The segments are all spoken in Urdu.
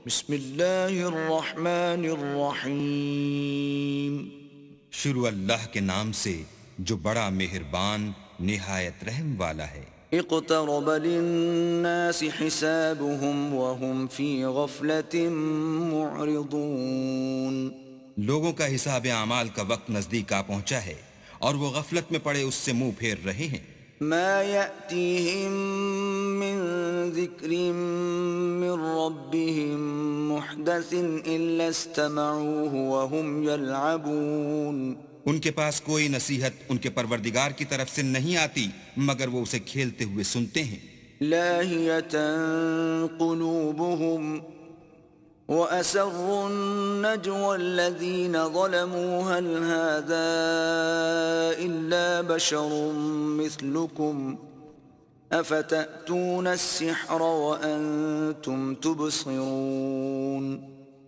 بسم اللہ الرحمن الرحیم۔ شروع اللہ کے نام سے جو بڑا مہربان نہایت رحم والا ہے۔ اقترب للناس حسابهم وهم في غفلة معرضون۔ لوگوں کا حساب اعمال کا وقت نزدیک آ پہنچا ہے اور وہ غفلت میں پڑے اس سے منہ پھیر رہے ہیں۔ ما يأتيهم من ذكر من ربهم محدث إلا استمعوه وهم يلعبون۔ ان کے پاس کوئی نصیحت ان کے پروردگار کی طرف سے نہیں آتی مگر وہ اسے کھیلتے ہوئے سنتے ہیں۔ لاهية قلوبهم وأسروا النجوى الذين ظلموا هل هذا إلا بشر مثلكم أفتأتون السحر وأنتم تبصرون۔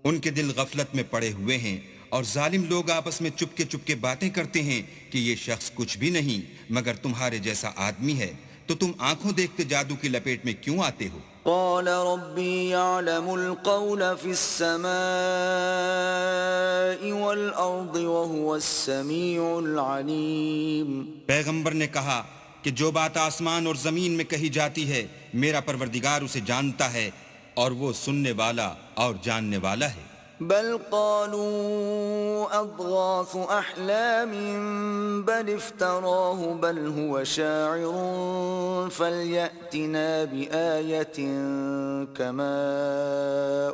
ان کے دل غفلت میں پڑے ہوئے ہیں اور ظالم لوگ آپس میں چپکے چپکے باتیں کرتے ہیں کہ یہ شخص کچھ بھی نہیں مگر تمہارے جیسا آدمی ہے، تو تم آنکھوں دیکھتے جادو کی لپیٹ میں کیوں آتے ہو؟ قال ربي يعلم القول في السماء والأرض وهو السميع العليم۔ پیغمبر نے کہا کہ جو بات آسمان اور زمین میں کہی جاتی ہے میرا پروردگار اسے جانتا ہے اور وہ سننے والا اور جاننے والا ہے۔ بل قالوا أضغاث أحلام بل افتراه بل هو شاعر فليأتنا بآية كما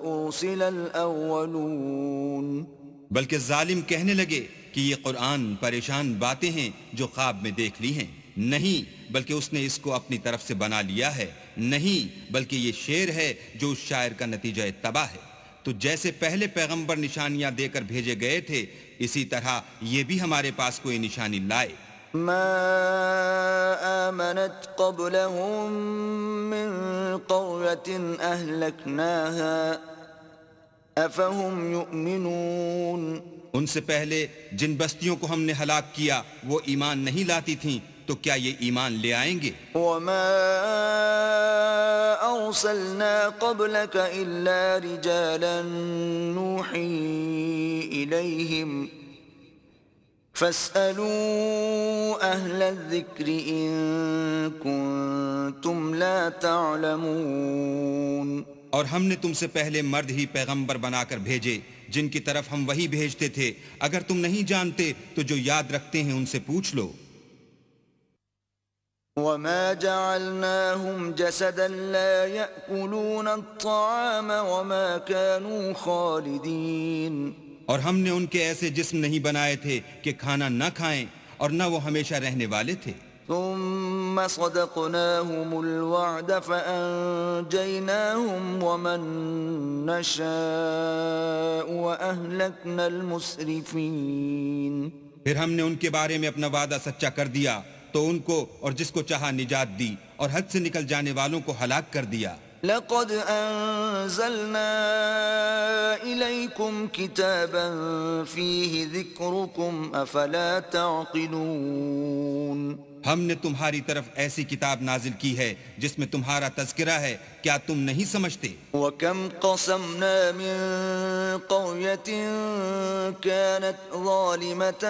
أرسل الأولون۔ بلکہ ظالم کہنے لگے کہ یہ قرآن پریشان باتیں ہیں جو خواب میں دیکھ لی ہیں، نہیں بلکہ اس نے اس کو اپنی طرف سے بنا لیا ہے، نہیں بلکہ یہ شعر ہے جو اس شاعر کا نتیجہ تباہ ہے۔ تو جیسے پہلے پیغمبر نشانیاں دے کر بھیجے گئے تھے اسی طرح یہ بھی ہمارے پاس کوئی نشانی لائے۔ ما آمنت قبلهم من قرية أهلكناها أفهم يؤمنون۔ ان سے پہلے جن بستیوں کو ہم نے ہلاک کیا وہ ایمان نہیں لاتی تھیں تو کیا یہ ایمان لے آئیں گے؟ وما أرسلنا قبلك إلا رجالا نوحي إليهم فاسألوا أهل الذكر إن كنتم لا تعلمون۔ اور ہم نے تم سے پہلے مرد ہی پیغمبر بنا کر بھیجے جن کی طرف ہم وہی بھیجتے تھے، اگر تم نہیں جانتے تو جو یاد رکھتے ہیں ان سے پوچھ لو۔ وما جعلناهم جسدا لا يأكلون الطعام وما كانوا خالدين۔ اور ہم نے ان کے ایسے جسم نہیں بنائے تھے کہ کھانا نہ کھائیں اور نہ وہ ہمیشہ رہنے والے تھے۔ ثم صدقناهم الوعد فأنجيناهم ومن نشاء وأهلكنا المسرفين۔ پھر ہم نے ان کے بارے میں اپنا وعدہ سچا کر دیا تو ان کو اور جس کو چاہا نجات دی اور حد سے نکل جانے والوں کو ہلاک کر دیا۔ لقد أنزلنا إليكم كتابا فيه ذكركم أفلا تعقلون۔ ہم نے تمہاری طرف ایسی کتاب نازل کی ہے جس میں تمہارا تذکرہ ہے، کیا تم نہیں سمجھتے؟ وَكَمْ قَصَمْنَا مِن قَرْيَةٍ كَانَتْ ظَالِمَةً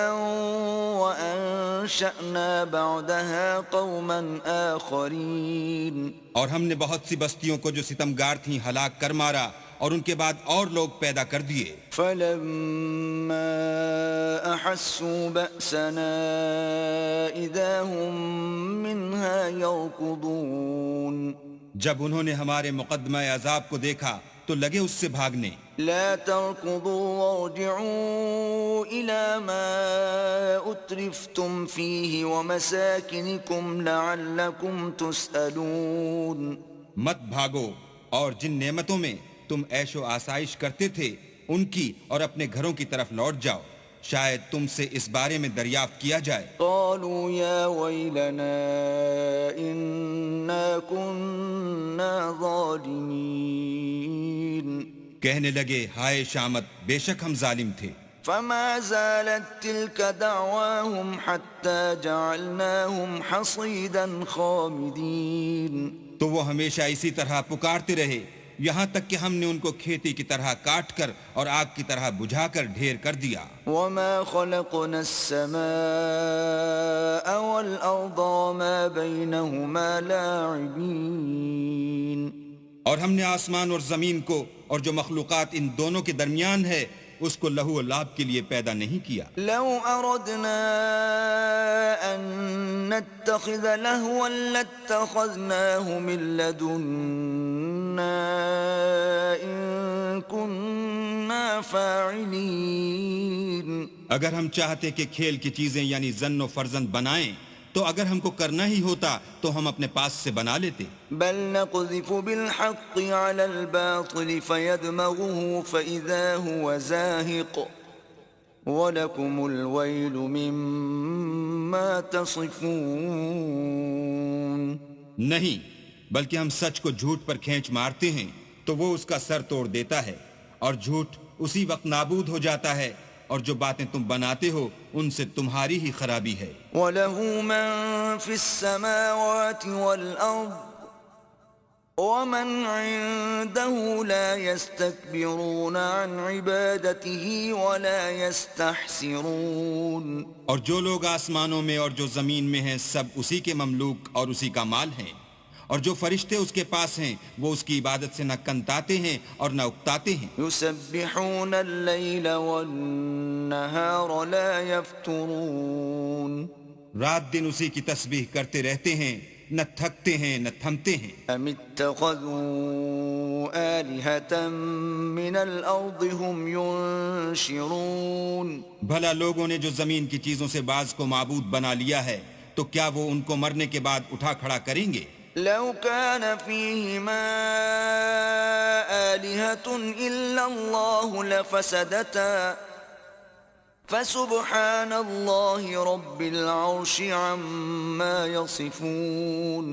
وَأَنشَأْنَا بَعْدَهَا قَوْمًا آخَرِينَ۔ اور ہم نے بہت سی بستیوں کو جو ستمگار تھیں ہلاک کر مارا اور ان کے بعد اور لوگ پیدا کر دیے۔ فَلَمَّا أَحَسُّوا بَأْسَنَا إِذَا هُم مِّنْهَا يَرْكُضُونَ۔ جب انہوں نے ہمارے مقدمہ عذاب کو دیکھا تو لگے اس سے بھاگنے۔ لا تركضوا وارجعوا إلى ما أترفتم فيه ومساكنكم لعلكم تسألون۔ مت بھاگو اور جن نعمتوں میں تم عیش و آسائش کرتے تھے ان کی اور اپنے گھروں کی طرف لوٹ جاؤ، شاید تم سے اس بارے میں دریافت کیا جائے۔ قالوا يا ويلنا إنا كنا ظالمين۔ کہنے لگے ہائے شامت، بے شک ہم ظالم تھے۔ فما زالت تلك دعواهم حتى جعلناهم حصيدا خامدين۔ تو وہ ہمیشہ اسی طرح پکارتے رہے یہاں تک کہ ہم نے ان کو کھیتی کی طرح کاٹ کر اور آگ کی طرح بجھا کر ڈھیر کر دیا. وما خلقنا السماء والأرض وما بينهما لاعبين. اور ہم نے آسمان اور زمین کو اور جو مخلوقات ان دونوں کے درمیان ہے اس کو لہو و لعب کے لیے پیدا نہیں کیا. لو أردنا أن نتخذ لهوا لاتخذناه من لدنا إن كنا فاعلين. اگر ہم چاہتے کہ کھیل کی چیزیں یعنی زن و فرزند بنائیں تو اگر ہم کو کرنا ہی ہوتا تو ہم اپنے پاس سے بنا لیتے. بل نقذف بالحق على الباطل فيدمغه فإذا هو زاهق وَلَكُمُ الْوَيْلُ مِمَّا تَصِفُونَ. نہیں بلکہ ہم سچ کو جھوٹ پر کھینچ مارتے ہیں تو وہ اس کا سر توڑ دیتا ہے اور جھوٹ اسی وقت نابود ہو جاتا ہے اور جو باتیں تم بناتے ہو ان سے تمہاری ہی خرابی ہے. وَلَهُ مَن فِي السَّمَاوَاتِ وَالْأَرْضِ وَمَنْ عِندَهُ لَا يَسْتَكْبِرُونَ عَنْ عِبَادَتِهِ وَلَا يَسْتَحْسِرُونَ. اور جو لوگ آسمانوں میں اور جو زمین میں ہیں سب اسی کے مملوک اور اسی کا مال ہیں، اور جو فرشتے اس کے پاس ہیں وہ اس کی عبادت سے نہ کنتاتے ہیں اور نہ اکتاتے ہیں. يُسَبِّحُونَ اللَّيْلَ وَالنَّهَارَ لَا يَفْتُرُونَ. رات دن اسی کی تسبیح کرتے رہتے ہیں، نہ تھکتے ہیں نہ تھمتے ہیں. أَمِ اتَّخَذُوا آلِهَةً مِّنَ الْأَرْضِ هُمْ يُنشِرُونَ. بھلا لوگوں نے جو زمین کی چیزوں سے بعض کو معبود بنا لیا ہے تو کیا وہ ان کو مرنے کے بعد اٹھا کھڑا کریں گے؟ لو كان فيهما آلهة إلا الله لفسدتا فسبحان الله رب العرش عما يصفون.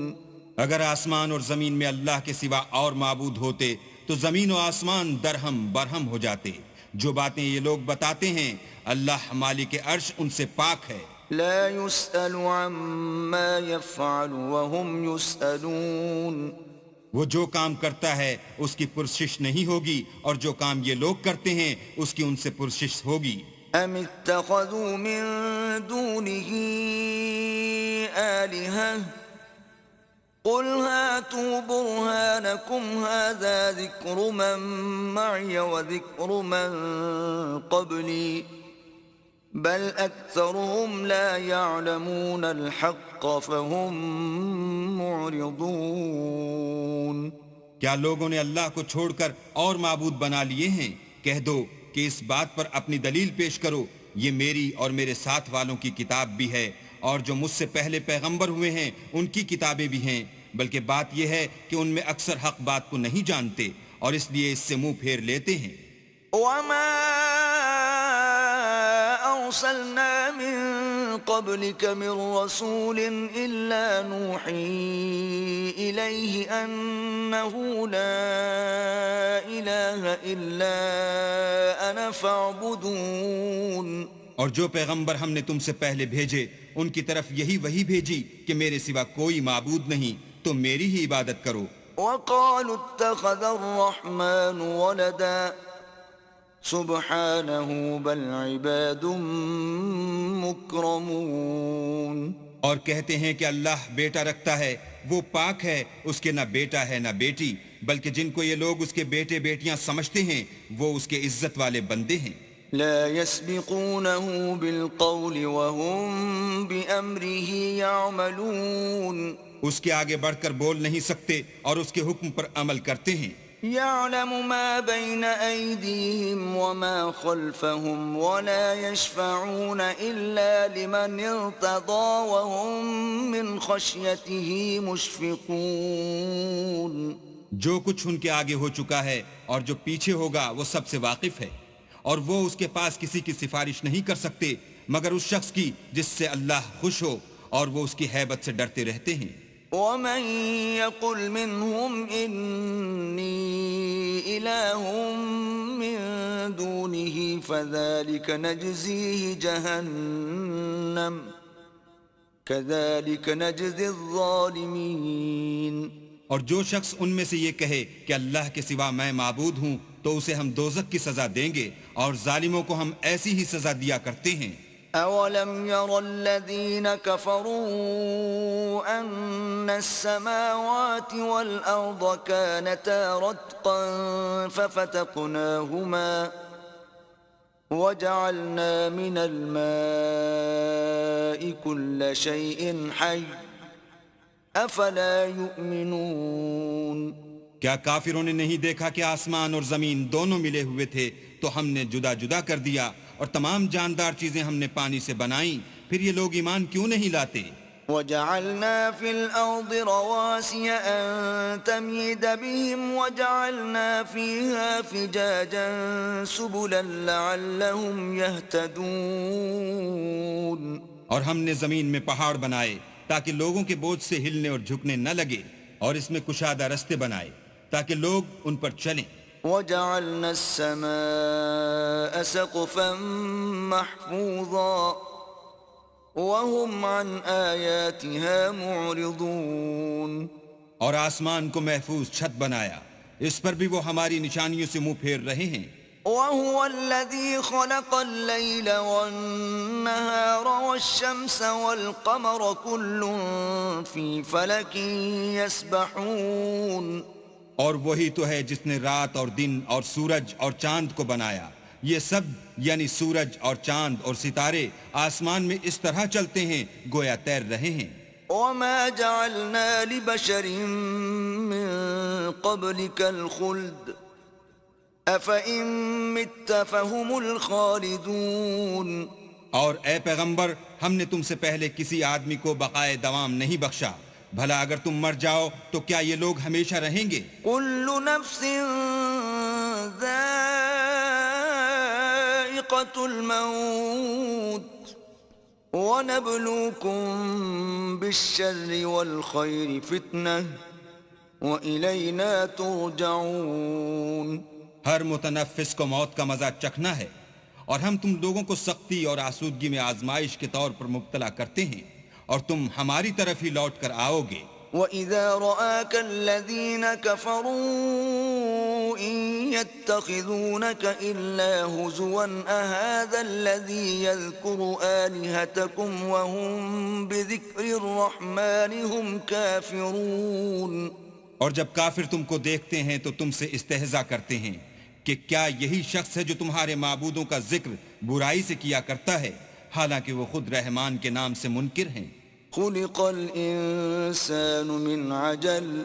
اگر آسمان اور زمین میں اللہ کے سوا اور معبود ہوتے تو زمین و آسمان درہم برہم ہو جاتے. جو باتیں یہ لوگ بتاتے ہیں اللہ مالک عرش ان سے پاک ہے. لا يسأل عما يفعل وهم يسألون. وہ جو کام کرتا ہے اس کی پرسش نہیں ہوگی اور جو کام یہ لوگ کرتے ہیں اس کی ان سے پرسش ہوگی. ام اتخذوا من دونه آلهة قل هاتوا برهانكم هذا ذكر من معي وذكر من قبلي بل أكثرهم لا يعلمون الحق فهم معرضون. کیا لوگوں نے اللہ کو چھوڑ کر اور معبود بنا لیے ہیں؟ کہہ دو کہ اس بات پر اپنی دلیل پیش کرو، یہ میری اور میرے ساتھ والوں کی کتاب بھی ہے اور جو مجھ سے پہلے پیغمبر ہوئے ہیں ان کی کتابیں بھی ہیں، بلکہ بات یہ ہے کہ ان میں اکثر حق بات کو نہیں جانتے اور اس لیے اس سے منہ پھیر لیتے ہیں. وما أرسلنا من قبلك من رسول إلا نوحي إليه أنه لا إله إلا أنا فاعبدون. اور جو پیغمبر ہم نے تم سے پہلے بھیجے ان کی طرف یہی وہی بھیجی کہ میرے سوا کوئی معبود نہیں، تو میری ہی عبادت کرو. وقالوا اتخذ الرحمن ولدا سبحانه بل عباد مکرمون. اور کہتے ہیں کہ اللہ بیٹا رکھتا ہے، وہ پاک ہے، اس کے نہ بیٹا ہے نہ بیٹی، بلکہ جن کو یہ لوگ اس کے بیٹے بیٹیاں سمجھتے ہیں وہ اس کے عزت والے بندے ہیں. لا يسبقونه بالقول وهم بأمره يعملون. اس کے آگے بڑھ کر بول نہیں سکتے اور اس کے حکم پر عمل کرتے ہیں. يعلم ما بين أيديهم وما خلفهم ولا يشفعون إلا لمن ارتضى وهم من خشيته مشفقون. جو کچھ ان کے آگے ہو چکا ہے اور جو پیچھے ہوگا وہ سب سے واقف ہے، اور وہ اس کے پاس کسی کی سفارش نہیں کر سکتے مگر اس شخص کی جس سے اللہ خوش ہو، اور وہ اس کی ہیبت سے ڈرتے رہتے ہیں. ومن يقل منهم إني إله من دونه فذلك نجزيه جهنم كذلك نجزي الظالمين. اور جو شخص ان میں سے یہ کہے کہ اللہ کے سوا میں معبود ہوں تو اسے ہم دوزخ کی سزا دیں گے اور ظالموں کو ہم ایسی ہی سزا دیا کرتے ہیں۔ أولم ير الذين كفروا أن السماوات والأرض كانتا رتقا ففتقناهما وجعلنا من الماء كل شيء حي أفلا يؤمنون۔ کیا کافروں نے نہیں دیکھا کہ آسمان اور زمین دونوں ملے ہوئے تھے تو ہم نے جدا جدا کر دیا اور تمام جاندار چیزیں ہم نے پانی سے بنائیں، پھر یہ لوگ ایمان کیوں نہیں لاتے؟ وَجَعَلْنَا فِي الْأَرْضِ رَوَاسِيَ أَن تَمِيدَ بِهِمْ وَجَعَلْنَا فِيهَا فِجَاجًا سُبُلًا لَعَلَّهُمْ يَهْتَدُونَ۔ اور ہم نے زمین میں پہاڑ بنائے تاکہ لوگوں کے بوجھ سے ہلنے اور جھکنے نہ لگے، اور اس میں کشادہ رستے بنائے تاکہ لوگ ان پر چلیں۔ وَجَعَلْنَا السَّمَاءَ سَقْفًا مَحْفُوظًا وَهُمْ عَنْ آيَاتِهَا مُعْرِضُونَ۔ اور آسمان کو محفوظ چھت بنایا، اس پر بھی وہ ہماری نشانیوں سے منہ پھیر رہے ہیں۔ وَهُوَ الَّذِي خَلَقَ اللَّيْلَ وَالنَّهَارَ وَالشَّمْسَ وَالْقَمَرَ كُلٌّ فِي فَلَكٍ يَسْبَحُونَ۔ اور وہی تو ہے جس نے رات اور دن اور سورج اور چاند کو بنایا، یہ سب یعنی سورج اور چاند اور ستارے آسمان میں اس طرح چلتے ہیں گویا تیر رہے ہیں۔ وَمَا جَعَلْنَا لِبَشَرٍ مِّن قَبْلِكَ الْخُلْدَ أَفَإِن مِّتَّ فَهُمُ الْخَالِدُونَ۔ اور اے پیغمبر، ہم نے تم سے پہلے کسی آدمی کو بقائے دوام نہیں بخشا، بھلا اگر تم مر جاؤ تو کیا یہ لوگ ہمیشہ رہیں گے؟ كُلُّ نَفْسٍ ذَائِقَةُ الْمَوْتِ وَنَبْلُوكُم بِالشَّرِّ وَالْخَيْرِ فِتْنَةً وَإِلَيْنَا تُرْجَعُونَ۔ ہر متنفس کو موت کا مزہ چکھنا ہے، اور ہم تم لوگوں کو سختی اور آسودگی میں آزمائش کے طور پر مبتلا کرتے ہیں، اور تم ہماری طرف ہی لوٹ کر آؤ گے۔ وَإِذَا رَآكَ الَّذِينَ كَفَرُوا إِن يَتَّخِذُونَكَ إِلَّا هُزُوًا أَهَذَا الَّذِي يَذْكُرُ آلِهَتَكُمْ وَهُمْ بِذِكْرِ الرَّحْمَنِ هُمْ كَافِرُونَ۔ اور جب کافر تم کو دیکھتے ہیں تو تم سے استہزاء کرتے ہیں کہ کیا یہی شخص ہے جو تمہارے معبودوں کا ذکر برائی سے کیا کرتا ہے، حالانکہ وہ خود رحمان کے نام سے منکر ہیں۔ خُلِقَ الْإِنسَانُ مِنْ عَجَلٍ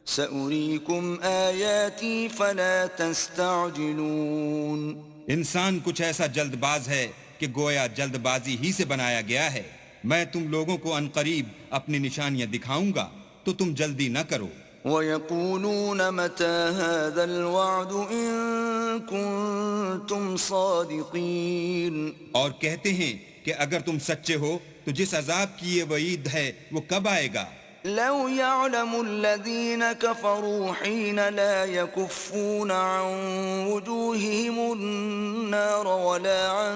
سَأُرِيكُمْ آيَاتِي فَلَا تَسْتَعْجِلُونَ۔ انسان کچھ ایسا جلد باز ہے کہ گویا جلد بازی ہی سے بنایا گیا ہے۔ میں تم لوگوں کو عنقریب اپنی نشانیاں دکھاؤں گا تو تم جلدی نہ کرو۔ وَيَقُولُونَ مَتَى هَذَا الْوَعْدُ إِن كُنتُمْ صَادِقِينَ۔ اور کہتے ہیں کہ اگر تم سچے ہو تو جس عذاب کی یہ وعید ہے وہ کب آئے گا؟ لَوْ يَعْلَمُ الَّذِينَ كَفَرُوا حِينَ لَا يَكُفُّونَ عَن وُجُوهِهِمُ النَّارَ وَلَا عَن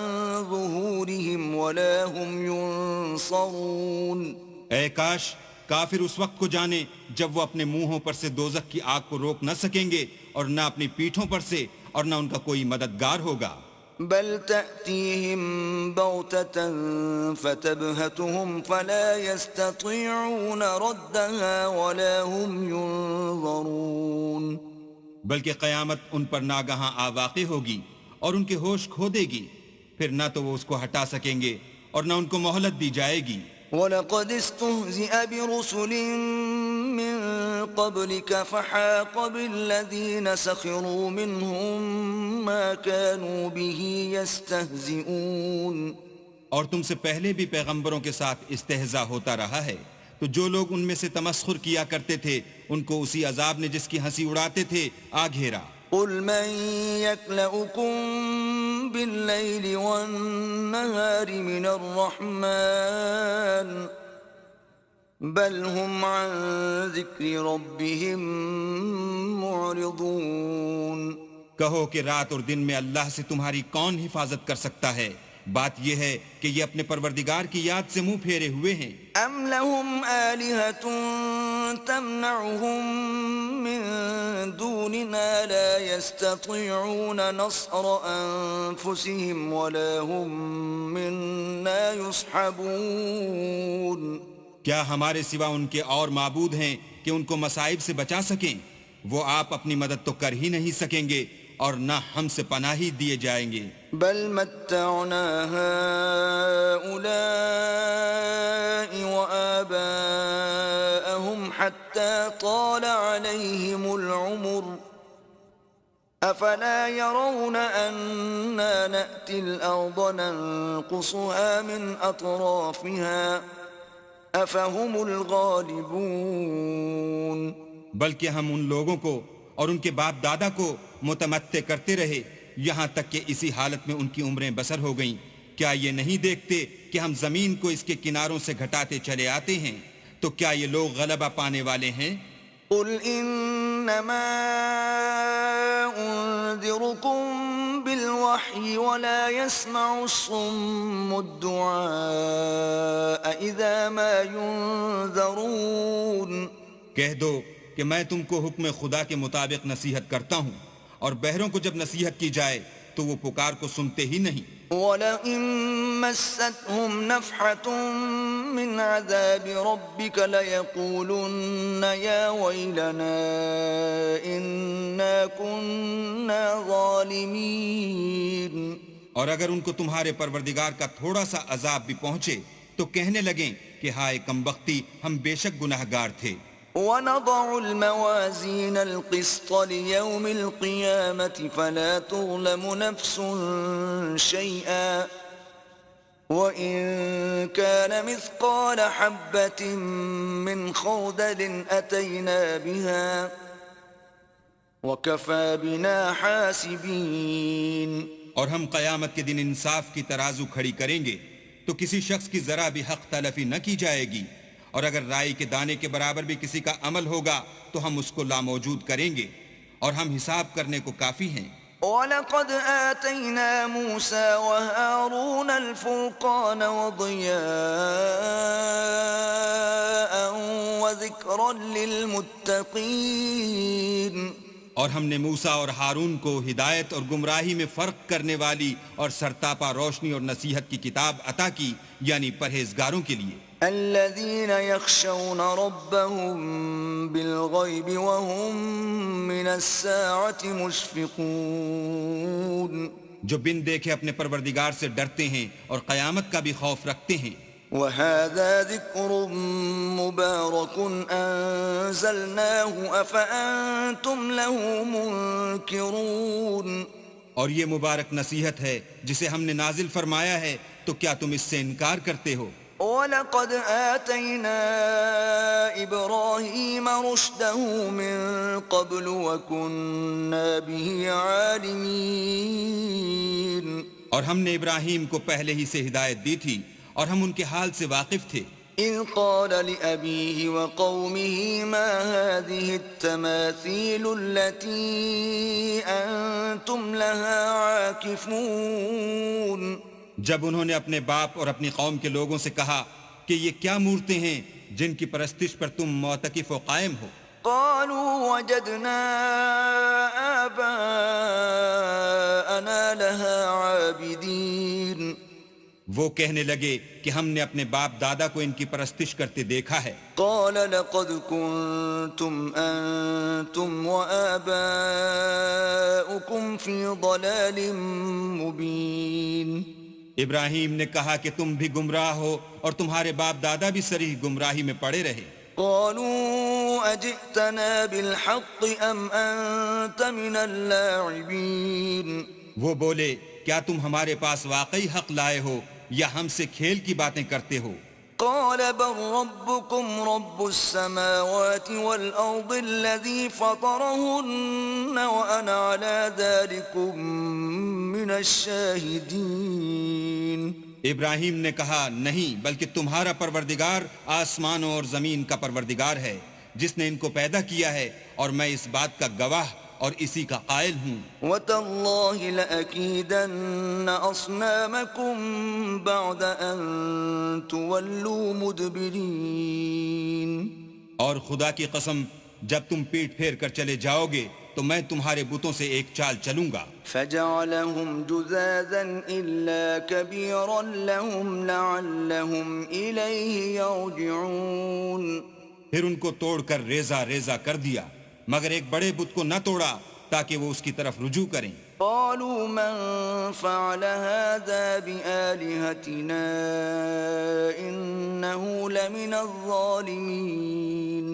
ظُهُورِهِمْ وَلَا هُمْ يُنصَرُونَ۔ اے کاش کافر اس وقت کو جانے جب وہ اپنے منہوں پر سے دوزخ کی آگ کو روک نہ سکیں گے، اور نہ اپنی پیٹھوں پر سے، اور نہ ان کا کوئی مددگار ہوگا۔ بل تأتيهم بغتة فتبهتهم فلا يستطيعون ردها ولا هم ينظرون۔ بلکہ قیامت ان پر ناگہاں آ واقع ہوگی اور ان کے ہوش کھو دے گی، پھر نہ تو وہ اس کو ہٹا سکیں گے اور نہ ان کو مہلت دی جائے گی۔ وَلَقَدِ اسْتُهْزِئَ بِرُسُلٍ مِّن قَبْلِكَ فَحَاقَ بِالَّذِينَ سَخِرُوا مِنْهُم مَّا كَانُوا بِهِ يَسْتَهْزِئُونَ۔ اور تم سے پہلے بھی پیغمبروں کے ساتھ استہزاء ہوتا رہا ہے، تو جو لوگ ان میں سے تمسخر کیا کرتے تھے ان کو اسی عذاب نے جس کی ہنسی اڑاتے تھے آ گھیرا۔ قُلْ مَن يَكْلَؤُكُم بِاللَّيْلِ وَالنَّهَارِ مِنَ الرَّحْمَنِ بَلْ هُمْ عَن ذِكْرِ رَبِّهِم مُّعْرِضُونَ۔ کہو کہ رات اور دن میں اللہ سے تمہاری کون حفاظت کر سکتا ہے، بات یہ ہے کہ یہ اپنے پروردگار کی یاد سے منہ پھیرے ہوئے ہیں۔ ام لهم آلهة تمنعهم من دوننا لا يستطيعون نصر أنفسهم ولا هم منا يصحبون۔ کیا ہمارے سوا ان کے اور معبود ہیں کہ ان کو مصائب سے بچا سکیں؟ وہ آپ اپنی مدد تو کر ہی نہیں سکیں گے اور نہ ہم سے پناہی دیے جائیں گے۔ بل متعنا هؤلاء وآباءهم حتى طال عليهم العمر أفلا يرون أنا نأتي الأرض ننقصها من أطرافها أفهم الغالبون۔ بلکہ ہم ان لوگوں کو اور ان کے باپ دادا کو متمتع کرتے رہے یہاں تک کہ اسی حالت میں ان کی عمریں بسر ہو گئیں۔ کیا یہ نہیں دیکھتے کہ ہم زمین کو اس کے کناروں سے گھٹاتے چلے آتے ہیں؟ تو کیا یہ لوگ غلبہ پانے والے ہیں؟ قل انما انذركم بالوحی ولا يسمع الصم الدعاء اذا ما ينذرون۔ کہہ دو کہ میں تم کو حکم خدا کے مطابق نصیحت کرتا ہوں، اور بہروں کو جب نصیحت کی جائے تو وہ پکار کو سنتے ہی نہیں۔ وَلَئِن مَسَّتْهُمْ نَفْحَةٌ مِّنْ عَذَابِ رَبِّكَ لَيَقُولُنَّ يَا وَيْلَنَا إِنَّا كُنَّا ظَالِمِينَ۔ اور اگر ان کو تمہارے پروردگار کا تھوڑا سا عذاب بھی پہنچے تو کہنے لگیں کہ ہائے کمبختی، ہم بے شک گناہگار تھے۔ وَنَضَعُ الْمَوَازِينَ الْقِسْطَ لِيَوْمِ الْقِيَامَةِ فَلَا تُظْلَمُ نَفْسٌ شَيْئًا وَإِن كَانَ مِثْقَالَ حَبَّةٍ مِّنْ خَرْدَلٍ أَتَيْنَا بِهَا وَكَفَى بِنَا حَاسِبِينَ۔ اور ہم قیامت کے دن انصاف کی ترازو کھڑی کریں گے تو کسی شخص کی ذرا بھی حق تلفی نہ کی جائے گی، اور اگر رائی کے دانے کے برابر بھی کسی کا عمل ہوگا تو ہم اس کو لاموجود کریں گے، اور ہم حساب کرنے کو کافی ہیں۔ وَلَقَدْ آتَيْنَا مُوسَى وَهَارُونَ الْفُرْقَانَ وَضِيَاءً وَذِكْرًا لِّلْمُتَّقِينَ۔ اور ہم نے موسیٰ اور ہارون کو ہدایت اور گمراہی میں فرق کرنے والی اور سرتاپا روشنی اور نصیحت کی کتاب عطا کی، یعنی پرہیزگاروں کے لیے۔ الذين يخشون ربهم بالغيب وهم من الساعة مشفقون۔ جو بن دیکھے اپنے پروردگار سے ڈرتے ہیں اور قیامت کا بھی خوف رکھتے ہیں۔ وهذا ذكر مبارك أنزلناه أفأنتم له منكرون۔ اور یہ مبارک نصیحت ہے جسے ہم نے نازل فرمایا ہے، تو کیا تم اس سے انکار کرتے ہو؟ وَلَقَدْ آتَيْنَا إِبْرَاهِيمَ رُشْدَهُ مِن قَبْلُ وَكُنَّا بِهِ عَالِمِينَ۔ اور ہم نے ابراہیم کو پہلے ہی سے ہدایت دی تھی اور ہم ان کے حال سے واقف تھے۔ إِذْ قَالَ لِأَبِيهِ وَقَوْمِهِ مَا هَذِهِ التَّمَاثِيلُ الَّتِي أَنْتُمْ لَهَا عَاكِفُونَ۔ جب انہوں نے اپنے باپ اور اپنی قوم کے لوگوں سے کہا کہ یہ کیا مورتیں ہیں جن کی پرستش پر تم معتکف و قائم ہو؟ قالوا وجدنا آباءنا لها عابدين۔ وہ کہنے لگے کہ ہم نے اپنے باپ دادا کو ان کی پرستش کرتے دیکھا ہے۔ قال لقد كنتم أنتم وآباؤكم في ضلال مبين۔ ابراہیم نے کہا کہ تم بھی گمراہ ہو اور تمہارے باپ دادا بھی صریح گمراہی میں پڑے رہے۔ قالوا أجئتنا بالحق أم أنت من اللاعبين۔ وہ بولے کیا تم ہمارے پاس واقعی حق لائے ہو یا ہم سے کھیل کی باتیں کرتے ہو؟ قال بل ربكم رب السماوات والأرض الذي فطرهن وأنا على ذلكم من الشاهدين۔ ابراہیم نے کہا نہیں، بلکہ تمہارا پروردگار آسمانوں اور زمین کا پروردگار ہے جس نے ان کو پیدا کیا ہے، اور میں اس بات کا گواہ اور اسی کا قائل ہوں. وَتَاللَّهِ لَأَكِيدَنَّ أَصْنَامَكُمْ بَعْدَ أَن تُوَلُّوا مُدْبِرِينَ. اور خدا کی قسم جب تم پیٹ پھیر کر چلے جاؤ گے تو میں تمہارے بتوں سے ایک چال چلوں گا. فَجَعَلَهُمْ جُذَاذًا إِلَّا كَبِيرًا لَهُمْ لَعَلَّهُمْ إِلَيْهِ يَرْجِعُونَ. پھر ان کو توڑ کر ریزہ ریزہ کر دیا مگر ایک بڑے بت کو نہ توڑا تاکہ وہ اس کی طرف رجوع کریں. قالوا من فعل هذا بآلهتنا إنه لمن الظالمين.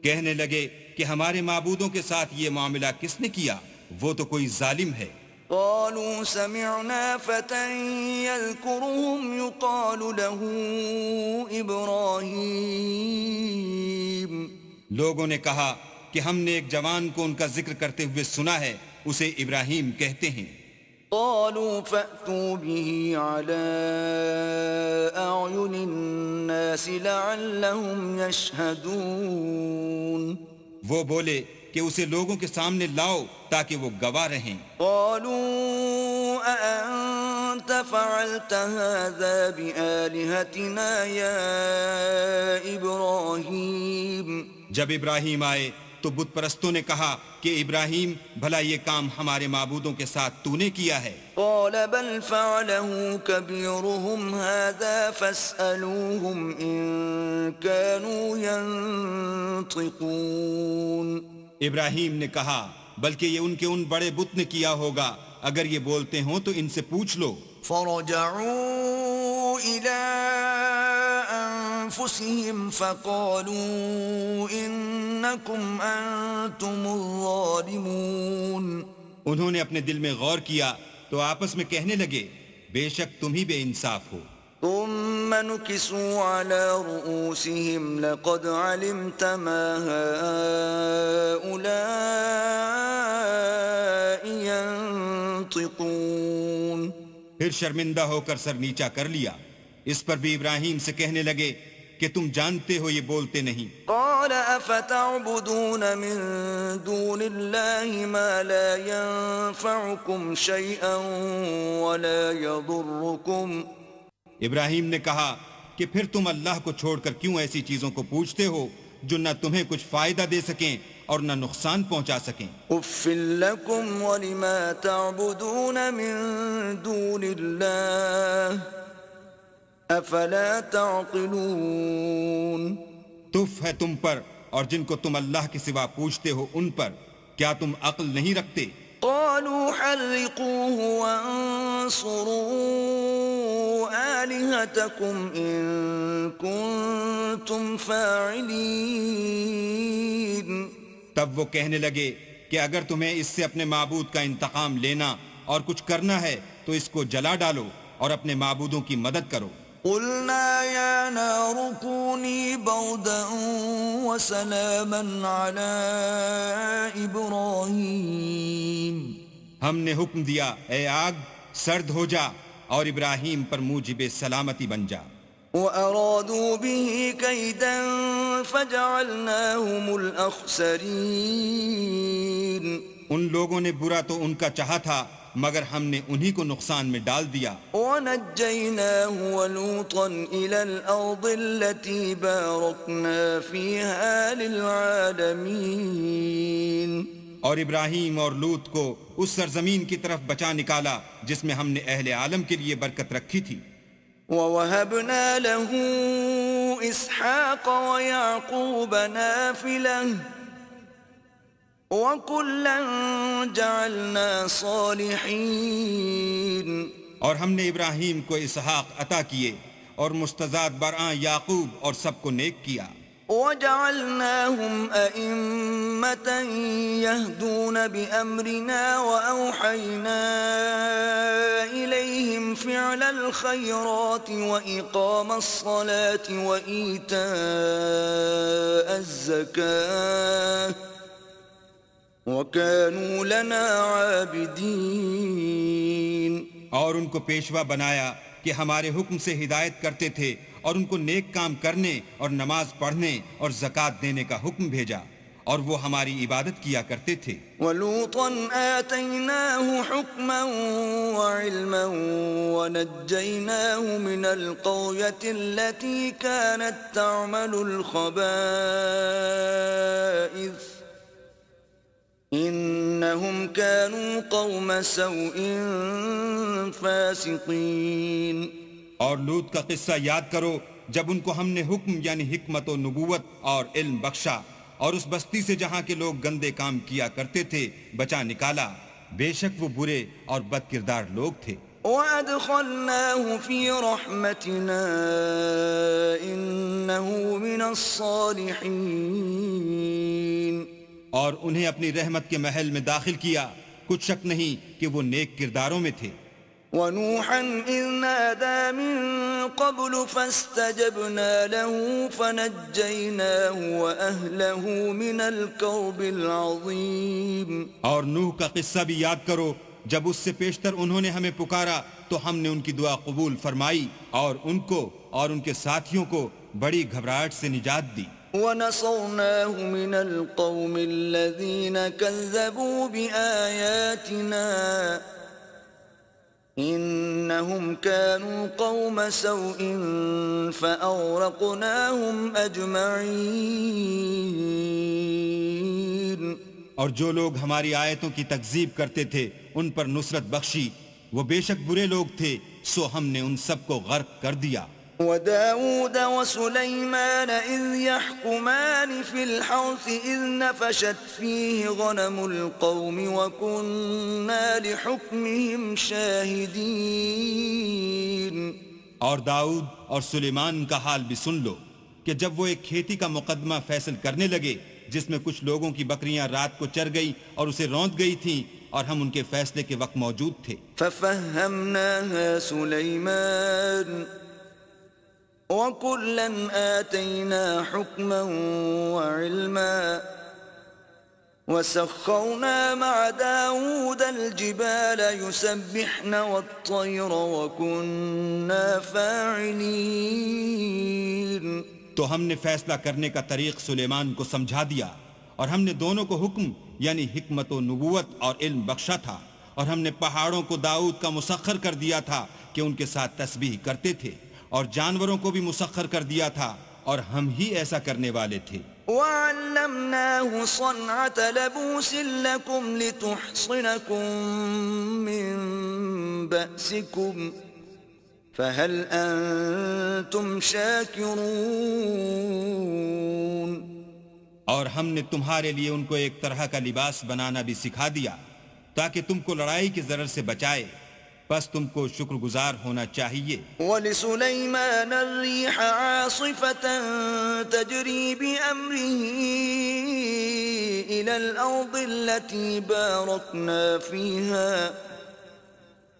کہنے لگے کہ ہمارے معبودوں کے ساتھ یہ معاملہ کس نے کیا؟ وہ تو کوئی ظالم ہے. قالوا سمعنا فتى يذكرهم يقال له إبراهيم. لوگوں نے کہا کہ ہم نے ایک جوان کو ان کا ذکر کرتے ہوئے سنا ہے، اسے ابراہیم کہتے ہیں. قالوا فأتوا به على أعين الناس لعلهم يشهدون. وہ بولے کہ اسے لوگوں کے سامنے لاؤ تاکہ وہ گواہ رہیں. قالوا أأنت فعلت هذا بآلهتنا يا إبراهيم. جب ابراہیم آئے تو بت پرستوں نے کہا کہ ابراہیم بھلا یہ کام ہمارے معبودوں کے ساتھ تو نے کیا ہے؟ قال بل فعله كبيرهم هذا فاسألوهم إن كانوا ينطقون. ابراہیم نے کہا بلکہ یہ ان کے ان بڑے بت نے کیا ہوگا، اگر یہ بولتے ہوں تو ان سے پوچھ لو. فرجعوا إلى أنفسهم فقالوا إنكم أنتم الظالمون. انہوں نے اپنے دل میں غور کیا تو آپس میں کہنے لگے بے شک تم ہی بے انصاف ہو. ثم نكسوا على رؤوسهم لقد علمت ما هؤلاء ينطقون. پھر شرمندہ ہو کر سر نیچا کر لیا. اس پر بھی ابراہیم سے کہنے لگے کہ تم جانتے ہو یہ بولتے نہیں. قال افتعبدون من دون الله ما لا ينفعكم شيئا ولا يضركم. ابراہیم نے کہا کہ پھر تم اللہ کو چھوڑ کر کیوں ایسی چیزوں کو پوچھتے ہو جو نہ تمہیں کچھ فائدہ دے سکیں اور نہ نقصان پہنچا سکیں. اف لکم ولما تعبدون من دون اللہ افلا تعقلون. تف ہے تم پر اور جن کو تم اللہ کے سوا پوچھتے ہو ان پر، کیا تم عقل نہیں رکھتے؟ قالوا حرقوه وانصروا آلهتكم إن كنتم فاعلين. تب وہ کہنے لگے کہ اگر تمہیں اس سے اپنے معبود کا انتقام لینا اور کچھ کرنا ہے تو اس کو جلا ڈالو اور اپنے معبودوں کی مدد کرو. قلنا يا نار كوني بردا وسلاما على إبراهيم. ہم نے حکم دیا اے آگ سرد ہو جا اور ابراہیم پر موجب سلامتی بن جا. وأرادوا به كيدا فجعلناهم الأخسرين. ان لوگوں نے برا تو ان کا چاہا تھا مگر ہم نے انہی کو نقصان میں ڈال دیا. وَنَجَّيْنَاهُ وَلُوطًا إِلَى الْأَرْضِ الَّتِي بَارَكْنَا فِيهَا لِلْعَالَمِينَ. اور ابراہیم اور لوط کو اس سرزمین کی طرف بچا نکالا جس میں ہم نے اہل عالم کے لیے برکت رکھی تھی. وَوَهَبْنَا لَهُ إِسْحَاقَ وَيَعْقُوبَ نَافِلَةً وَكُلًّا جَعَلْنَا صَالِحِينَ. اور ہم نے ابراہیم کو اسحاق عطا کیے اور مستضاد برآں یعقوب اور سب کو نیک کیا. وَجَعَلْنَاهُمْ أَئِمَّةً يَهْدُونَ بِأَمْرِنَا وَأَوْحَيْنَا إِلَيْهِمْ فِعْلَ الْخَيْرَاتِ وَإِقَامَ الصَّلَاةِ وَإِيتَاءَ الزَّكَاةِ وَكَانُوا لَنَا عَابِدِينَ. اور ان کو پیشوا بنایا کہ ہمارے حکم سے ہدایت کرتے تھے اور ان کو نیک کام کرنے اور نماز پڑھنے اور زکوٰۃ دینے کا حکم بھیجا اور وہ ہماری عبادت کیا کرتے تھے. وَلُوطًا آتَيْنَاهُ حُكْمًا وَعِلْمًا وَنَجَّيْنَاهُ مِنَ الْقَرْيَةِ الَّتِي كَانَتْ تَعْمَلُ الْخَبَائِثَ إِنَّهُمْ كَانُوا قَوْمَ سَوْءٍ فَاسِقِينَ. اور لوط کا قصہ یاد کرو جب ان کو ہم نے حکم یعنی حکمت و نبوت اور علم بخشا اور اس بستی سے جہاں کے لوگ گندے کام کیا کرتے تھے بچا نکالا. بے شک وہ برے اور بد کردار لوگ تھے. وَأَدْخَلْنَاهُ فِي رَحْمَتِنَا إِنَّهُ مِنَ الصَّالِحِينَ. اور انہیں اپنی رحمت کے محل میں داخل کیا. کچھ شک نہیں کہ وہ نیک کرداروں میں تھے. وَنُوحًا إِذْ نَادَى مِن قَبْلُ فَاسْتَجَبْنَا لَهُ فَنَجَّيْنَاهُ وَأَهْلَهُ مِنَ الْكَرْبِ الْعَظِيمِ. اور نوح کا قصہ بھی یاد کرو جب اس سے پیشتر انہوں نے ہمیں پکارا تو ہم نے ان کی دعا قبول فرمائی اور ان کو اور ان کے ساتھیوں کو بڑی گھبراہٹ سے نجات دی. وَنَصَرْنَاهُ مِنَ الْقَوْمِ الَّذِينَ كَذَّبُوا بِآيَاتِنَا إِنَّهُمْ كَانُوا قَوْمَ سَوْءٍ فَأَغْرَقْنَاهُمْ أَجْمَعِينَ. اور جو لوگ ہماری آیتوں کی تکذیب کرتے تھے ان پر نصرت بخشی. وہ بے شک برے لوگ تھے سو ہم نے ان سب کو غرق کر دیا. وَدَاوُودَ وَسُلَيْمَانَ إِذْ يَحْكُمَانِ فِي الْحَرْثِ إِذْ نَفَشَتْ فِيهِ غَنَمُ الْقَوْمِ وَكُنَّا لِحُكْمِهِمْ شَاهِدِينَ. اور داؤد اور سلیمان کا حال بھی سن لو کہ جب وہ ایک کھیتی کا مقدمہ فیصل کرنے لگے جس میں کچھ لوگوں کی بکریاں رات کو چر گئی اور اسے روند گئی تھیں اور ہم ان کے فیصلے کے وقت موجود تھے. فَفَهَّمْنَاهَا سُلَيْمَانَ وَكُلًّا آتَيْنَا حُكْمًا وَعِلْمًا وَسَخَّرْنَا مَعَ دَاوُودَ الْجِبَالَ يُسَبِّحْنَ وَالطَّيْرَ وَكُنَّا فَاعِلِينَ. تو ہم نے فیصلہ کرنے کا طریق سلیمان کو سمجھا دیا اور ہم نے دونوں کو حکم یعنی حکمت و نبوت اور علم بخشا تھا. اور ہم نے پہاڑوں کو داؤد کا مسخر کر دیا تھا کہ ان کے ساتھ تسبیح کرتے تھے اور جانوروں کو بھی مسخر کر دیا تھا اور ہم ہی ایسا کرنے والے تھے. وَعَلَّمْنَاهُ صَنْعَةَ لَبُوسٍ لَكُمْ لِتُحْصِنَكُمْ مِنْ بَأْسِكُمْ فَهَلْ أَنْتُمْ شَاكِرُونَ. اور ہم نے تمہارے لیے ان کو ایک طرح کا لباس بنانا بھی سکھا دیا تاکہ تم کو لڑائی کی ضرر سے بچائے. بس تم کو شکر گزار ہونا چاہیے. وَلِسُلَيْمَانَ الرِّيحَ عَاصِفَةً تَجْرِي بِأَمْرِهِ إِلَى الْأَرْضِ الَّتِي بَارَكْنَا فِيهَا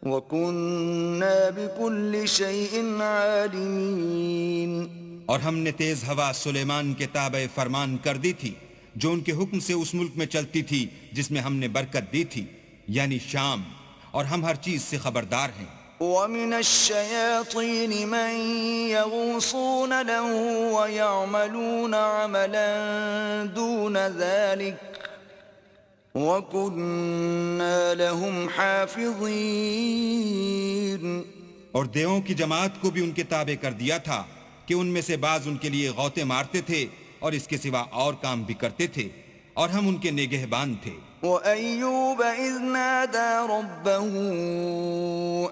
وَكُنَّا بِكُلِّ شَيْءٍ عَالِمِينَ. اور ہم نے تیز ہوا سلیمان کے تابع فرمان کر دی تھی جو ان کے حکم سے اس ملک میں چلتی تھی جس میں ہم نے برکت دی تھی یعنی شام. اور ہم ہر چیز سے خبردار ہیں. وَمِنَ الشَّيَاطِينِ مَن يَغُوصُونَ لَهُ وَيَعْمَلُونَ عَمَلًا دُونَ ذَلِكَ وَكُنَّا لَهُمْ حَافِظِينَ. اور دیووں کی جماعت کو بھی ان کے تابع کر دیا تھا کہ ان میں سے بعض ان کے لیے غوطے مارتے تھے اور اس کے سوا اور کام بھی کرتے تھے اور ہم ان کے نگہبان تھے. وَأَيُّوبَ إِذْ نَادَى رَبَّهُ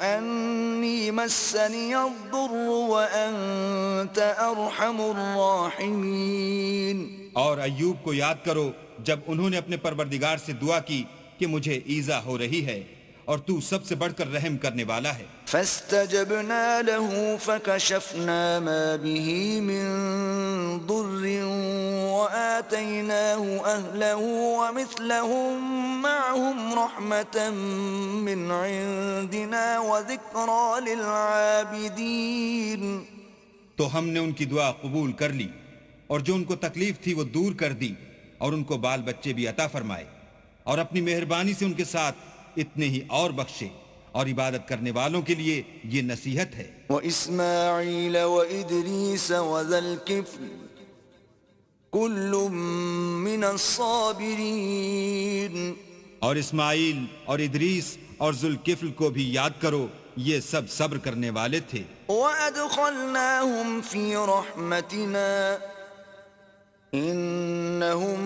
أَنِّي مَسَّنِيَ الضُّرُّ وَأَنْتَ أَرْحَمُ الرَّاحِمِينَ. اور ایوب کو یاد کرو جب انہوں نے اپنے پروردگار سے دعا کی کہ مجھے ایذا ہو رہی ہے اور تو سب سے بڑھ کر رحم کرنے والا ہے. فَاسْتَجَبْنَا لَهُ فَكَشَفْنَا مَا بِهِ مِن ضُرٍّ وَآتَيْنَاهُ أَهْلَهُ وَمِثْلَهُم مَّعَهُمْ رَحْمَةً مِّنْ عِندِنَا وَذِكْرَىٰ لِلْعَابِدِينَ. تو ہم نے ان کی دعا قبول کر لی اور جو ان کو تکلیف تھی وہ دور کر دی اور ان کو بال بچے بھی عطا فرمائے اور اپنی مہربانی سے ان کے ساتھ اتنے ہی اور بخشے. اور عبادت کرنے والوں کے لیے یہ نصیحت ہے. وَإِسْمَاعِيلَ وَإِدْرِيسَ وَذَا الْكِفْلِ كل من الصابرين اور اسماعیل اور ادریس اور ذوالکفل کو بھی یاد کرو، یہ سب صبر کرنے والے تھے۔ وَأَدْخَلْنَاهُمْ فِي رَحْمَتِنَا إِنَّهُمْ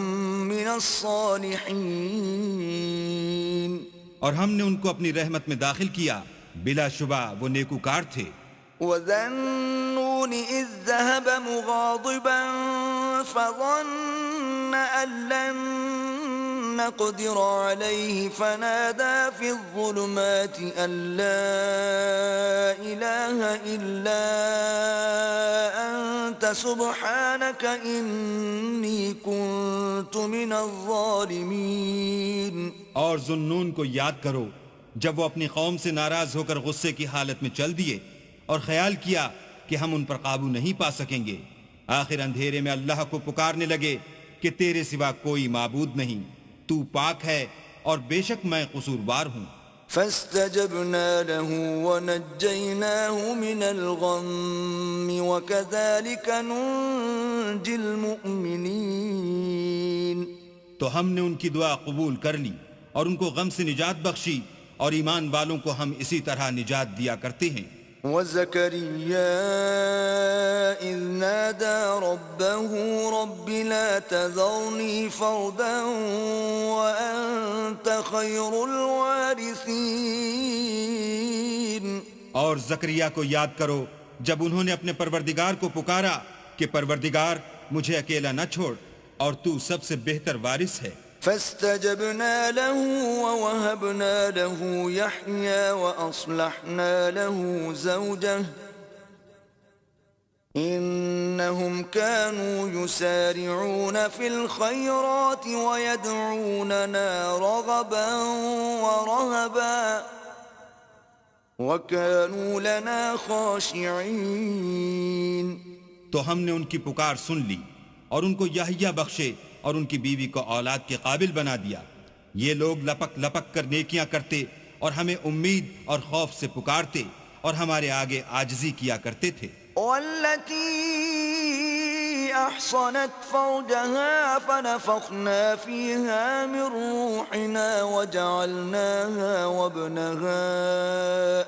مِنَ الصَّالِحِينَ، اور ہم نے ان کو اپنی رحمت میں داخل کیا، بلا شبہ وہ نیکوکار تھے۔ وَذَا النُّونِ إِذ ذَّهَبَ مُغَاضِبًا فَظَنَّ أَن لَّن نَّقْدِرَ عَلَيْهِ فَنَادَىٰ فِي الظُّلُمَاتِ أَن لَّا إِلَٰهَ إِلَّا أَنتَ سُبْحَانَكَ إِنِّي كُنتُ مِنَ الظَّالِمِينَ۔ اور ذُنُّون کو یاد کرو جب وہ اپنی قوم سے ناراض ہو کر غصے کی حالت میں چل دیے اور خیال کیا کہ ہم ان پر قابو نہیں پا سکیں گے، آخر اندھیرے میں اللہ کو پکارنے لگے کہ تیرے سوا کوئی معبود نہیں، تو پاک ہے اور بے شک میں قصوروار ہوں۔ فاستجبنا له ونجيناه من الغم وكذلك ننجي المؤمنين۔ تو ہم نے ان کی دعا قبول کر لی اور ان کو غم سے نجات بخشی، اور ایمان والوں کو ہم اسی طرح نجات دیا کرتے ہیں۔ وَزَكَرِيَّا إِذْ نَادَى رَبَّهُ رَبِّ لَا تَذَرْنِي فَرْدًا وَأَنْتَ خَيْرُ الْوَارِثِينَ۔ اور زکریا کو یاد کرو جب انہوں نے اپنے پروردگار کو پکارا کہ پروردگار مجھے اکیلا نہ چھوڑ، اور تو سب سے بہتر وارث ہے۔ فاستجبنا له ووهبنا له يحيى وأصلحنا له زوجه إنهم كانوا يسارعون في الخيرات ويدعوننا رغبا ورهبا وكانوا لنا خاشعين۔ تو ہم نے ان کی پکار سن لی اور ان کو یحییٰ بخشے اور ان کی بیوی کو اولاد کے قابل بنا دیا۔ یہ لوگ لپک لپک کر نیکیاں کرتے اور ہمیں امید اور خوف سے پکارتے اور ہمارے آگے عاجزی کیا کرتے تھے۔ والتي أحصنت فرجها فنفخنا فيها من روحنا وجعلناها وابنها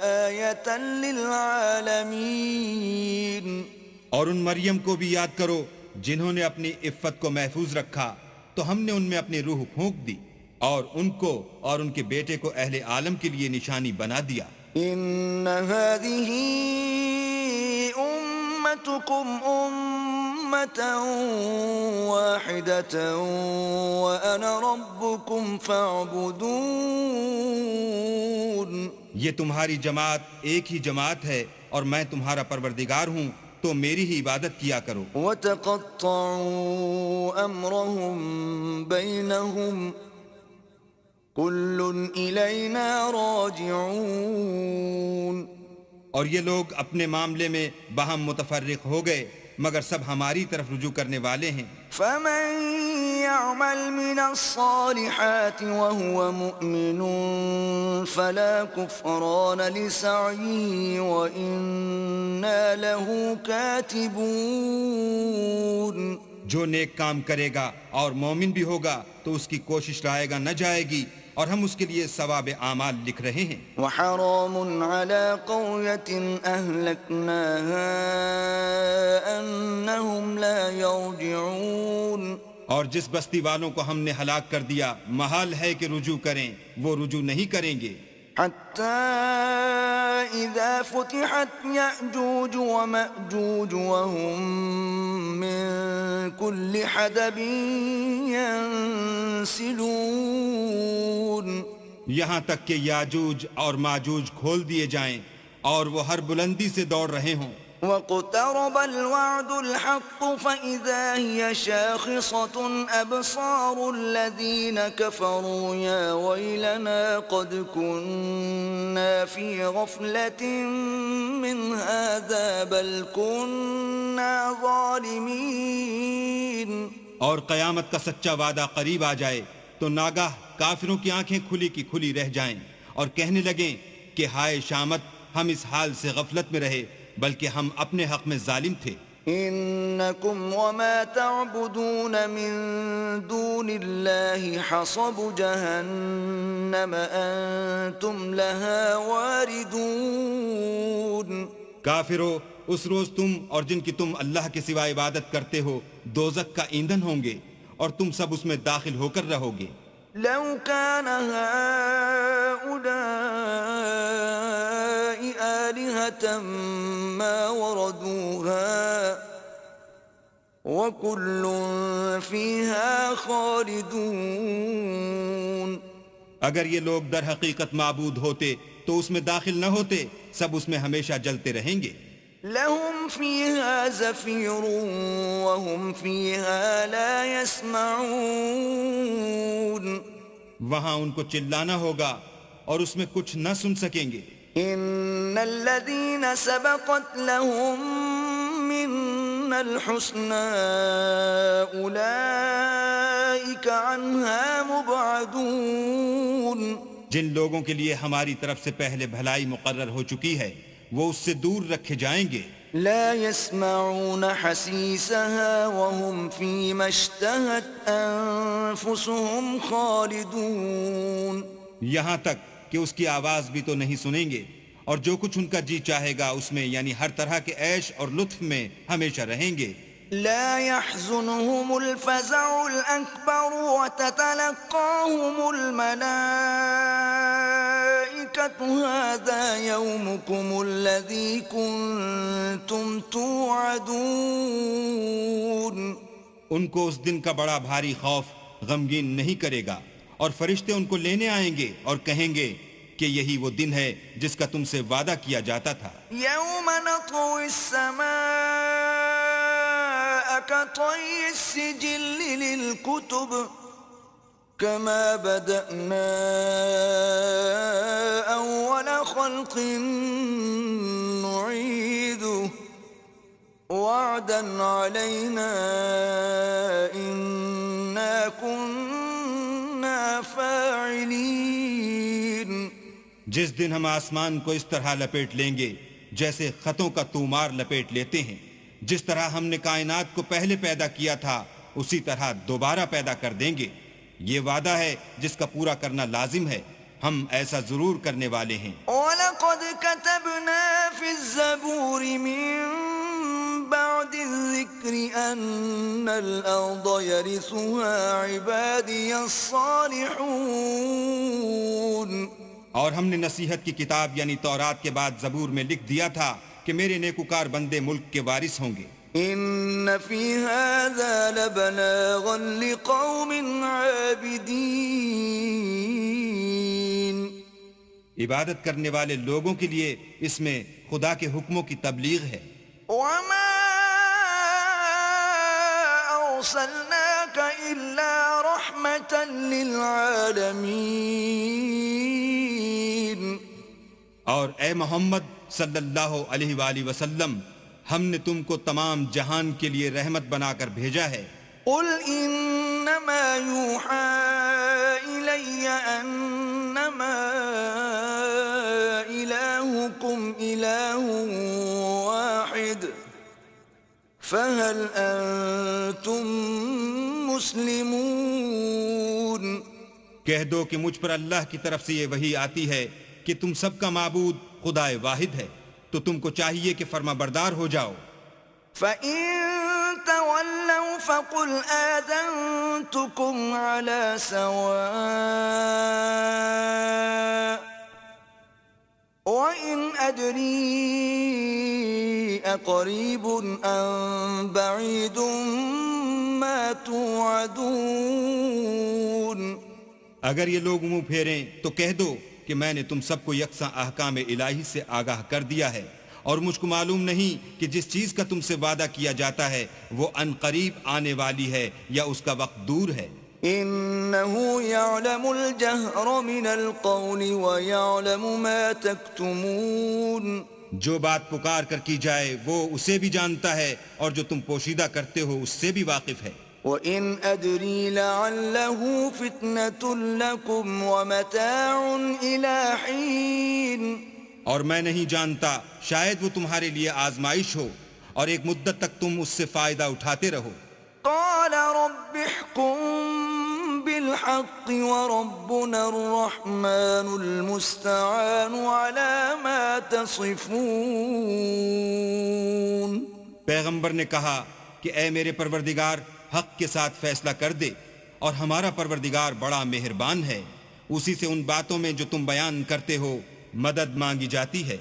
آية للعالمين۔ اور ان مریم کو بھی یاد کرو جنہوں نے اپنی عفت کو محفوظ رکھا، تو ہم نے ان میں اپنی روح پھونک دی اور ان کو اور ان کے بیٹے کو اہل عالم کے لیے نشانی بنا دیا۔ ان هذه امتكم امة واحدة وانا ربكم فاعبدون۔ یہ تمہاری جماعت ایک ہی جماعت ہے اور میں تمہارا پروردگار ہوں، تو میری ہی عبادت کیا کرو۔ وَتَقَطَّعُوا أَمْرَهُمْ بَيْنَهُمْ كُلٌّ إِلَيْنَا رَاجِعُونَ۔ اور یہ لوگ اپنے معاملے میں باہم متفرق ہو گئے، مگر سب ہماری طرف رجوع کرنے والے ہیں۔ فَمَن يَعْمَلْ مِنَ الصَّالِحَاتِ وَهُوَ مُؤْمِنٌ فَلَا كُفْرَانَ لِسَعْيِهِ وَإِنَّا لَهُ كَاتِبُونَ۔ جو نیک کام کرے گا اور مومن بھی ہوگا تو اس کی کوشش رائے گا نہ جائے گی، اور ہم اس کے لیے ثواب اعمال لکھ رہے ہیں۔ وحرام على قرية أهلكناها أنهم لا يرجعون۔ اور جس بستی والوں کو ہم نے ہلاک کر دیا، محال ہے کہ رجوع کریں، وہ رجوع نہیں کریں گے۔ حتى إذا فتحت يأجوج ومأجوج وهم من كل حدب ينسلون۔ یہاں تک کہ یاجوج اور ماجوج کھول دیے جائیں اور وہ ہر بلندی سے دوڑ رہے ہوں۔ واقترب الوعد الحق فإذا هي شاخصة أبصار الذين كفروا يا ويلنا قد كنا في غفلة من هذا بل كنا ظالمين۔ اور قیامت کا سچا وعدہ قریب آ جائے تو ناگاہ کافروں کی آنکھیں کھلی کی کھلی رہ جائیں اور کہنے لگیں کہ ہائے شامت، ہم اس حال سے غفلت میں رہے بلکہ ہم اپنے حق میں ظالم تھے۔ إنكم وما تعبدون من دون الله حصب جهنم أنتم لها واردون. کافرو، اس روز تم اور جن کی تم اللہ کے سوا عبادت کرتے ہو دوزخ کا ایندھن ہوں گے اور تم سب اس میں داخل ہو کر رہو گے. لو كان هؤلاء آلهة ما وردوها وكل فيها خالدون. اگر یہ لوگ در حقیقت معبود ہوتے تو اس میں داخل نہ ہوتے، سب اس میں ہمیشہ جلتے رہیں گے. لهم فيها زفير وهم فيها لا يسمعون. وہاں ان کو چلانا ہوگا اور اس میں کچھ نہ سن سکیں گے. ان الذين سبقت لهم منا الحسنى اولئك عنها مبعدون. جن لوگوں کے لیے ہماری طرف سے پہلے بھلائی مقرر ہو چکی ہے وہ اس سے دور رکھے جائیں گے. لا يسمعون حسيسها وهم فيما اشتهت أنفسهم خالدون. یہاں تک کہ اس کی آواز بھی تو نہیں سنیں گے اور جو کچھ ان کا جی چاہے گا اس میں یعنی ہر طرح کے عیش اور لطف میں ہمیشہ رہیں گے. لا يحزنهم الفزع الأكبر وتتلقاهم الملائكة هذا يومكم الذي كنتم توعدون. ان کو اس دن کا بڑا بھاری خوف غمگین نہیں کرے گا اور فرشتے ان کو لینے آئیں گے اور کہیں گے کہ یہی وہ دن ہے جس کا تم سے وعدہ کیا جاتا تھا. يوم نطوي السماء كطي السجل للكتب كما بدأنا أول خلق نعيده وعدا علينا إنا كنا فاعلين. جس دن ہم آسمان کو اس طرح لپیٹ لیں گے جیسے خطوں کا تومار لپیٹ لیتے ہیں، جس طرح ہم نے کائنات کو پہلے پیدا کیا تھا اسی طرح دوبارہ پیدا کر دیں گے. یہ وعدہ ہے جس کا پورا کرنا لازم ہے، ہم ایسا ضرور کرنے والے ہیں. وَلَقَدْ كَتَبْنَا فِي الزَّبُورِ مِن بَعْدِ الذِّكْرِ أَنَّ الْأَرْضَ يَرِثُهَا عِبَادِيَ الصَّالِحُونَ. اور ہم نے نصیحت کی کتاب یعنی تورات کے بعد زبور میں لکھ دیا تھا کہ میرے نیکوکار بندے ملک کے وارث ہوں گے. إِنَّ فِي هَذَا لَبَلَاغًا لِقَوْمٍ عَابِدِينَ. عبادت کرنے والے لوگوں کے لیے اس میں خدا کے حکموں کی تبلیغ ہے. وَمَا أَرْسَلْنَاكَ إِلَّا رَحْمَةً لِلْعَالَمِينَ. اور اے محمد صلی اللہ علیہ وآلہ وسلم، ہم نے تم کو تمام جہان کے لیے رحمت بنا کر بھیجا ہے. قُلْ إِنَّمَا يُوحَى إِلَيَّ أَنَّمَا إِلَٰهُكُمْ إِلَٰهٌ وَاحِدٌ فَهَلْ أَنْتُمْ مُسْلِمُونَ. کہہ دو کہ مجھ پر اللہ کی طرف سے یہ وحی آتی ہے کہ تم سب کا معبود خدا واحد ہے، تو تم کو چاہیے کہ فرما بردار ہو جاؤ. فَإِن تَوَلَّوْا فَقُلْ آذَنْتُكُمْ عَلَى سَوَاءٍ وَإِنْ أَدْرِي أَقَرِيبٌ أَمْ بَعِيدٌ مَا تُوعَدُونَ. اگر یہ لوگ منہ پھیریں تو کہہ دو کہ میں نے تم سب کو یکساں احکام الہی سے آگاہ کر دیا ہے اور مجھ کو معلوم نہیں کہ جس چیز کا تم سے وعدہ کیا جاتا ہے وہ ان قریب آنے والی ہے یا اس کا وقت دور ہے. إِنَّهُ يَعْلَمُ الْجَهْرَ مِنَ الْقَوْلِ وَيَعْلَمُ مَا تَكْتُمُونَ. جو بات پکار کر کی جائے وہ اسے بھی جانتا ہے اور جو تم پوشیدہ کرتے ہو اس سے بھی واقف ہے. وَإِنْ أَدْرِي لَعَلَّهُ فِتْنَةٌ لَكُمْ وَمَتَاعٌ إِلَى حِينٍ. اور میں نہیں جانتا، شاید وہ تمہارے لیے آزمائش ہو اور ایک مدت تک تم اس سے فائدہ اٹھاتے رہو. قال رب احكم بالحق وربنا الرحمن المستعان على ما تصفون. پیغمبر نے کہا کہ اے میرے پروردگار حق کے ساتھ فیصلہ کر دے، اور ہمارا پروردگار بڑا مہربان ہے، اسی سے ان باتوں میں جو تم بیان کرتے ہو مدد مانگی جاتی ہے.